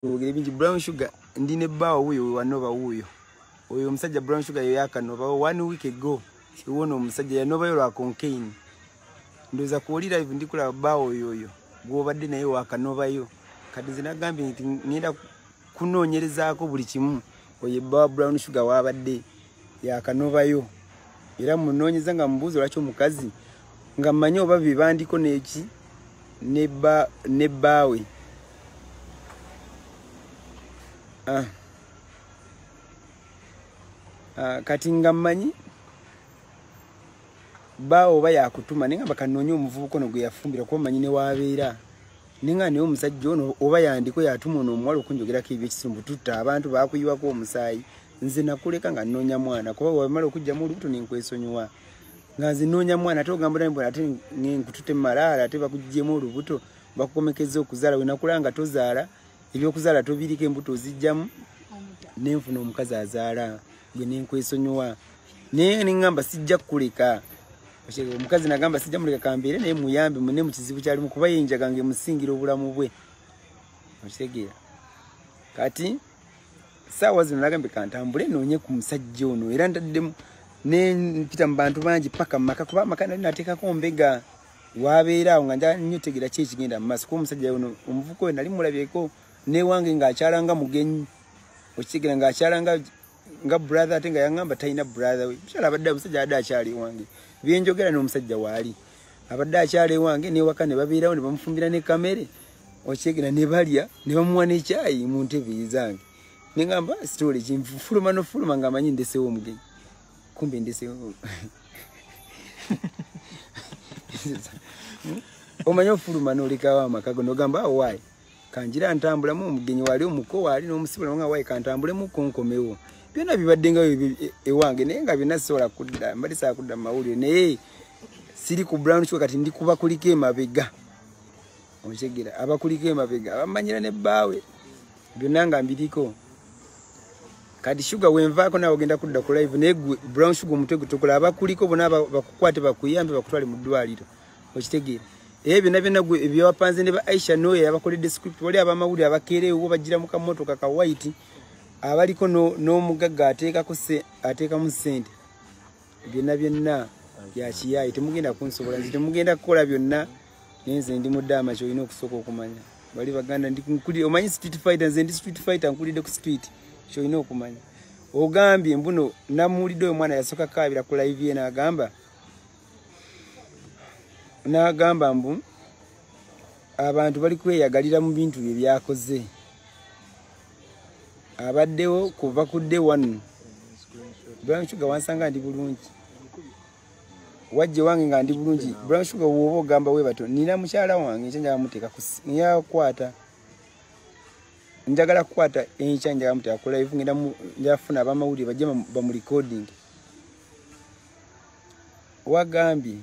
ogere bingi brown sugar ndine bawo uyo wanova uyo omusajja brown sugar yo yakanova 1 week ago siwona omusajja yanova yo lwa concaine ndoza kuolira live ndikula bawo yoyo gwobadde naye wakanova yo kati zinagambye nti ngenda kunoonyerezaako buli kimu oye bawo brown sugar wabadde yakanova yo era munoonyeza nga mubuuzo lwaki omukazi nga mmanyi oba bibandiko neki ne bawe kati nga mmanyi bawo oba yakutuma nenga bakanoonya omuvubuka no gwe yafumbira kuba manyi ne wabeera nenga ne omusajja ono oba yandiko yatuma ono omuwala okunjogerako ebyekisumbu tutta abantu bakuyiwako omusaayi nze nakuleka nga nnoonya mwana kuba wamala okujja mu olubuto nenkwesonyiwa nga nze nnoonya mwana ate ogamba nambwe ate nkutute malaala ate bakuggyemu olubuto bakukomekeza okuzaala we nakulanga tozaala ebyokuzaala tobirika embuto ozijjamu nenfuna omukazi azaala gwe nenkwesonyiwa naye nengamba sijja kukuleka omukazi nagamba sijja muleka kambeere naye muyambe mune mu kizibu kyalimu kuba yenjaga ngemusingira obulamu bwe okitegeera kati saawa zino nagambe kantambule noonye ku musajja ono era ntaddemu ne mpita mu bantu bangi paka maka kuba maka nali nateekako mbega wabeera awo nga nja nnyo tegera ki ekigenda mu maaso kuba omusajja ono omuvuko we nali mulabyeko newange ng'akyalanga mugenyi okitegeera ng'akyalanga nga brother ate nga yangamba talina brother we mukyala abadde omusajja abadde akyali ewange byenjogera n'omusajja waali abadde akyali ewange newaka ne babeerawo ne bamufumbira ne kamere okitegeera ne balya ne bamuwa n'ekyayi mu ntebe zange nengamba story kinfuluma nofuluma nga amanyi ndesewo omugenyi kumbe ndesewo omanyi ofuluma n'olekawo amakago nogamba waayi kanjira ntambulamu omugenyi wali omuko wali n'omusibula nga waayi kantambulemu konkomewo byonna bibadde nga ewange naye nga byonna sisobola kudda mbadde saa kudda mu mawulire naye siri ku brown sugar kati ndi kuba kuliko emabega okitegeera abakuliko emabega abamanyira ne bbaawe byonna nga mbiriko kati sugar wenvaako nawe ogenda kudda ku live naye brown sugar omutwe gutokola abakuliko bonna bakukwate bakuyambe bakutwale mu ddwaliro okitegeera byonna byonna ebyawapanze ne ba Aisha Noye abakoledde script wali abamawulire abakeerewo bagira mu kamotoka ka white abaliko n'omugagga ateekamu ssente byonna byakiyayi temugenda kunsobola nzi temugenda kukola byonna naye nze ndi muddama kyolina okusooka okumanya bali baganda omanyi street fighter nze ndi street fighter nkulidde ku street kyolina okumanya ogambye mbuno namuwulidde oyo mwana yasooka kaabira ku live ye n'agamba mbu abantu bali kweyagalira mu bintu bye byakoze abaddewo kuva ku day 1 brown sugar wansanga ndi bulungi wajje wange nga ndi bulungi brown sugar woba ogamba we bato nina mukyala wange nkyanja bamuteeka yakwata njagala kukwata enkyanja bamuteeka ku live ngenda njafuna abamawulire bajje bamu recording wagambye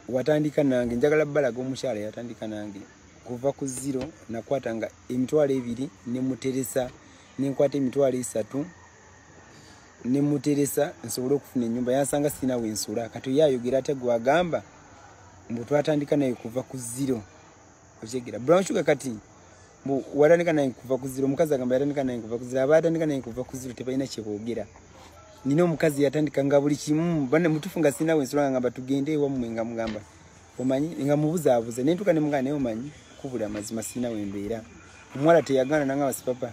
watandika nange njagala balaga omukyala yatandika nange kuva ku 0 nakwata nga emitwalo 2 nemuteresa nenkwata emitwalo 3 nemuteresa nsobole okufuna ennyumba yansanga sina wensula kati yayogera ate gwagamba mbu twatandika naye kuva ku 0 okitegeera brown sugar kati mbu watandika naye kuva ku 0 omukazi agamba yatandika naye kuva ku 0 abatandika naye kuva ku 0 tebalina kyeboogera nina omukazi yatandika nga buli kimu bane mutufu nga sina wensula ngamba tugende ewammwe nga mugamba omanyi nga mubuzaabuze nentuka ne mugamba naye omanyi kubula amazima sina wembeera omuwala teyagaana nangamba sipapa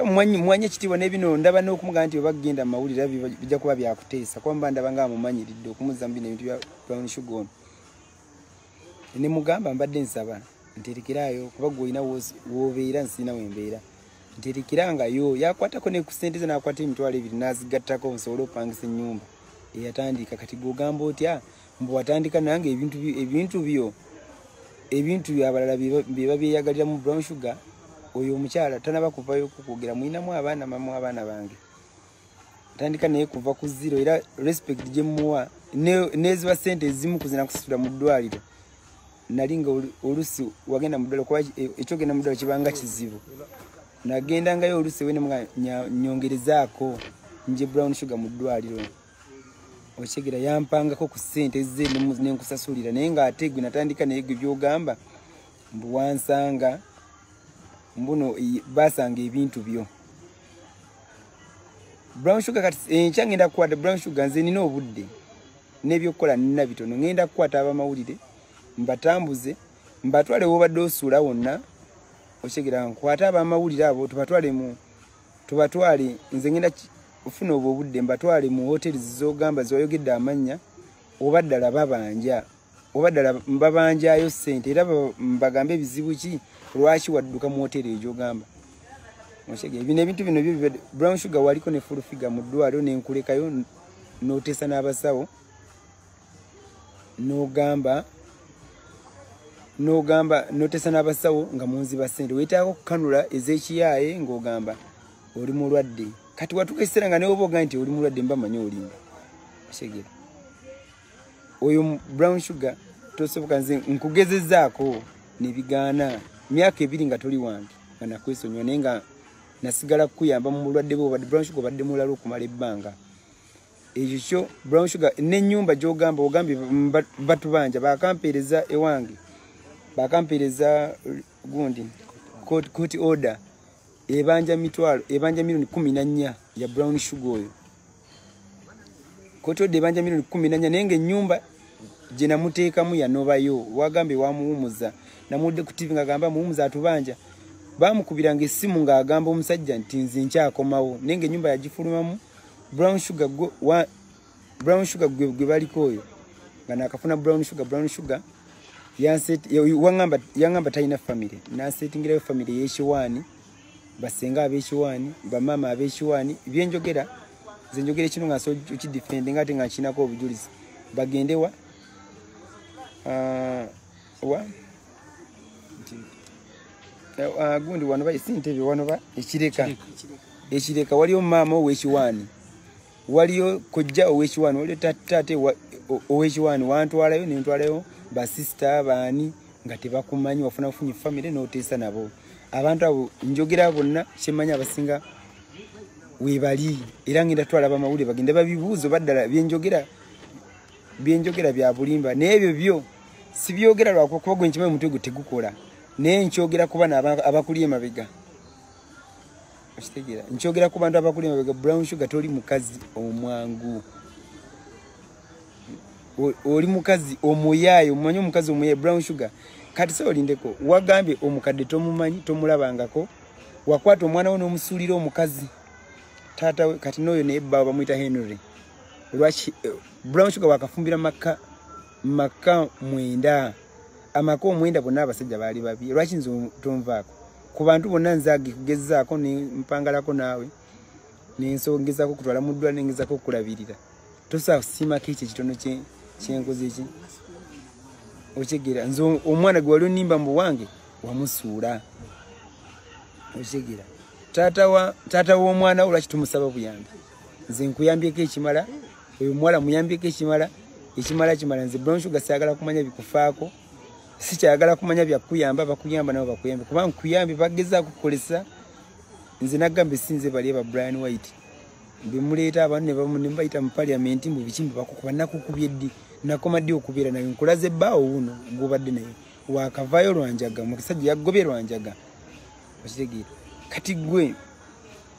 mwanye ekitiibwa n'ebino ndaba n'okumugamba nti obagenda mu mawulire bijja kuba byakuteesa kuba mba ndaba nga amumanyiridde okumuza mu bino ebintu bya brown sugar ono ne mugamba mbadde nsaba nterekerayo kuba gwe olina w'obeera nsina wembeera nterekerangayo yakwatako ne ku ssente ze n'akwata emitwalo 2 n'azigattako nsobole opangisa ennyumba eyatandika kati gw'ogamba otya mbu watandika nange ebintu byabalala bye babyeyagalira mu brown sugar oyo omukyala tanaba kuvayo kukwogera mulinamu abaana mamu abaana bange atandika naye kuva ku 0 era respect gye muwa neziba ssente ezimu kuzina kusitula mu ddwaliro nali nga olusi wagenda mu ddwaliro kuba ekyogenda mu ddwaliro kibanga kizibu nagendangayo olusi we nyongerezaako nje brown sugar mu ddwaliro okitegeera yampangako ku ssente ze nenkusasulira naye ng'ate gwe natandika naye gwe byogamba mbu wansanga mbuno basanga ebintu byo brown sugar kati enkya ngenda kukwata brown sugar nze nina obudde n'ebyokukola nina bitono ngenda kukwata abamawulire mbatambuze mbatwale wobadde osuula wonna okyegera nkwata abamawulire abo tubatwale nze ngenda ofuna obwo obudde mbatwale mu hoteli zizogamba zoyogedde amannya oba ddala babanja oba ddala mbabanjayo ssente era mbagambe ebizibu ki lwaki wadduka mu hoteli egyogamba okyegera bino ebintu bino byo brown sugar waliko ne full figure mu ddwaliro nenkulekayo n'oteesa n'abasawo n'ogamba notesa n'abasawo nga munziba ssente weetaako kukanula ez'ekiyaaye ng'ogamba oli mulwadde kati watuuka ekiseera nga newe oba nti oli mulwadde mbamanyi olimba okyegera oyo brown sugar tosoboka nze nkugezezaako nebigaana myaka 2 nga toli wange nga nakwesonyiwa naye nga nasigala kukuyamba mu bulwadde bwo obadde brown sugar obadde mulala okumala ebbanga ekyo kyo brown sugar n'ennyumba gy'ogamba ogambye batubanja bakampeereza ewange bakampeereza gundi court order ebanja milioni 14 ya brown sugar oyo court order ebanja milioni 14 nenge nyumba je namuteekamu yanobayo wagambe wamuwumuza namudde ku TV ngagamba muwumuza atubanja bamukubiranga essimu ng'agamba omusajja nti nze nkyakomawo nenge nyumba yagifulumamu brown sugar gwe baliko oyo nga nakafuna brown sugar yangamba talina family nasetingirayo family y'ekiwaani basenga ab'ekiwaani bamama ab'ekiwaani byenjogera nze njogera kino nga so ukidefendinga ate nga kinako obujulizi bagende gundi wano ba sintebe wano ba ekireka waliyo mama ow'ekiwaani waliyo kojja ow'ekiwaani waliyo tate ow'ekiwaani wantwalayo nentwalayo basista baani nga tebakumanyi wafunafunye family n'oteesa nabo abantu abo njogera bonna kyemanya abasinga webali era ngenda twala abamawulire bagende babibuuzo baddala byenjogera bya bulimba n'ebyo byo si byogera lwako kuba gwe nkimanyi omutwe gwe tegukola naye nkyogera ku bana abakuli emabega okitegera nkyogera ku bantu abakuli emabega brown sugar toli mukazi omwangu oli mukazi omuyaayo omumanyi omukazi omuyaayo brown sugar kati so olindeko wagambye omukadde tomumanyi tomulabangako wakwata omwana we n'omusuulira omukazi taata we kati n'oyo naye bba bamuyita Henry lwaki brown sugar wakafumbira maka 9 amaka 9 bonna abasajja baali babi lwaki nze tonvaako ku bantu bonna nzagi kugezaako nempangalako naawe nensongezako kutwala mu ddwaliro nengezako okulabirira tosasiimako ekyo ekitono kyenkoze eki okyegera nze omwana gwe wali onimba mu wange wamusuula okyegera taata w'omwana olwaki tumusaba buyambi nze nkuyambyeko ekimala oyo muwala muyambyeko ekimala kimala nze brown sugar sayagala kumanya bikufaako sikyayagala kumanya byakuyamba bakuyamba nabo bakuyambe kubanga nkuyambe bagezaako kukolesa nze nagambe sinze bali aba Brian White bimuleeta abantu ne mbayita mu parliament mbu bikimbe bakukuba nakukubye ddi nakoma ddi okubeera naye nkulaze bbaawo wuno gobadde naye wakavaayo lwanjaga mukisajja yaggobye lwanjaga okitegeera kati gwe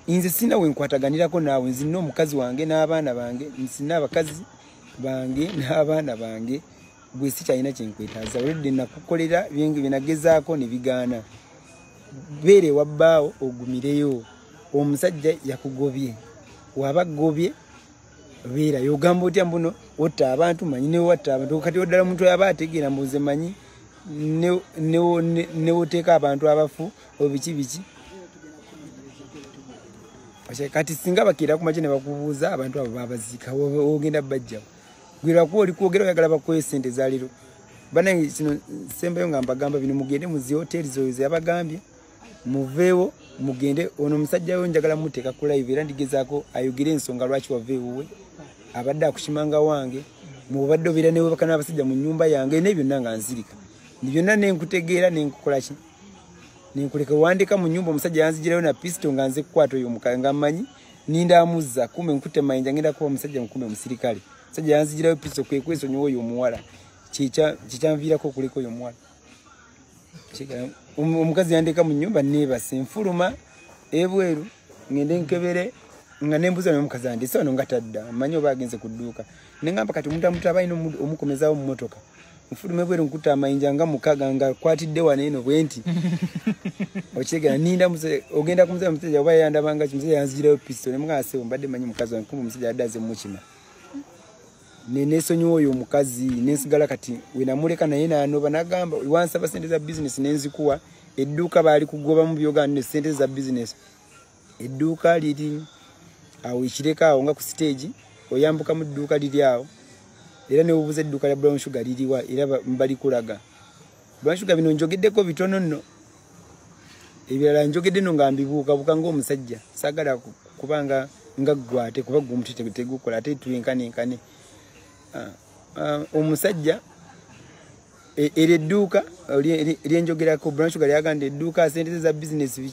nze sina we nkwataganirako naawe nzina omukazi wange n'abaana bange nsina abakazi bange n'abaana bange gwe sikyalina kyenkwetaaza olwedde nakukolera byenagezaako ne bigaana beere wabbaawo ogumireyo omusajja yakugobye wabagobye beera yogamba otya mbuno otta abantu manyi newe watta abantu kati oddala omuntu yaba ategeera mbuze manyi newoteeka abantu abafu obiki kati singa bakeera ku makya ne bakubuuza abantu abo babaziika ogenda bajjawo gwerakuba oli kwogera oyagala bakuwe ssente zaaliro banange kino sembayo nga mbagamba bino mugende mu zi hoteli zoyo zeyabagambye muveewo mugende ono omusajja we njagala muteeka ku live era ndigezaako ayogere ensonga lwaki waveewuwe abadde akukimanga wange mubadde obeera newe bakana abasajja mu nnyumba yange naye byonna nga nzirika byonna nenkutegeera nenkukola ki nenkuleka wandika mu nnyumba omusajja yanzigirayo na pisto nga nze kukwata oyo omukale nga mmanyi nindamuzza kume nkute mayinja ngenda kuba omusajja mukume omusirikale omusajja yanzigirayo pisto kwekwesonyiwa oyo omuwala kikyanviirako okuleka oyo omuwala omukazi yandeka mu nyumba nebase nfuluma ebweru ngende nkebere nga nembuza n'omukazi andi so nga tadda manyo bagenze kudduuka nengamba kati omuntu abayina omukomezawo mu motoka mfulume bweru nkuta amayinja nga mukaga nga kwatidde wane eno bwenti okigera ninda muse ogenda kumuza mutejja oba yandabanga kimuze yanzijirayo pistol nemugase ombadde manyi mukazi wange kumbe musajja addaze mukima nesonyiwa oyo omukazi nensigala kati wenamuleka naye nanoba nagamba wansaba sente za business nenzikuwa edduuka baali kugoba mu byoganda ne sente za business edduuka liri awo ikireka awo nga ku stage oyambuka mu dduuka liri awo era ne ubuze edduuka lya Brown Sugar liriwa era mbali kulaga Brown Sugar bino njogeddeko bitono nno ebirala njogedde no ngambibuuka buka ng'omusajja sagala kubanga nga gwate kuba gumuti tegukola ate tuyinkane omusajja eredduuka lyenjogerako Brown Sugar lyaganda edduuka sente za business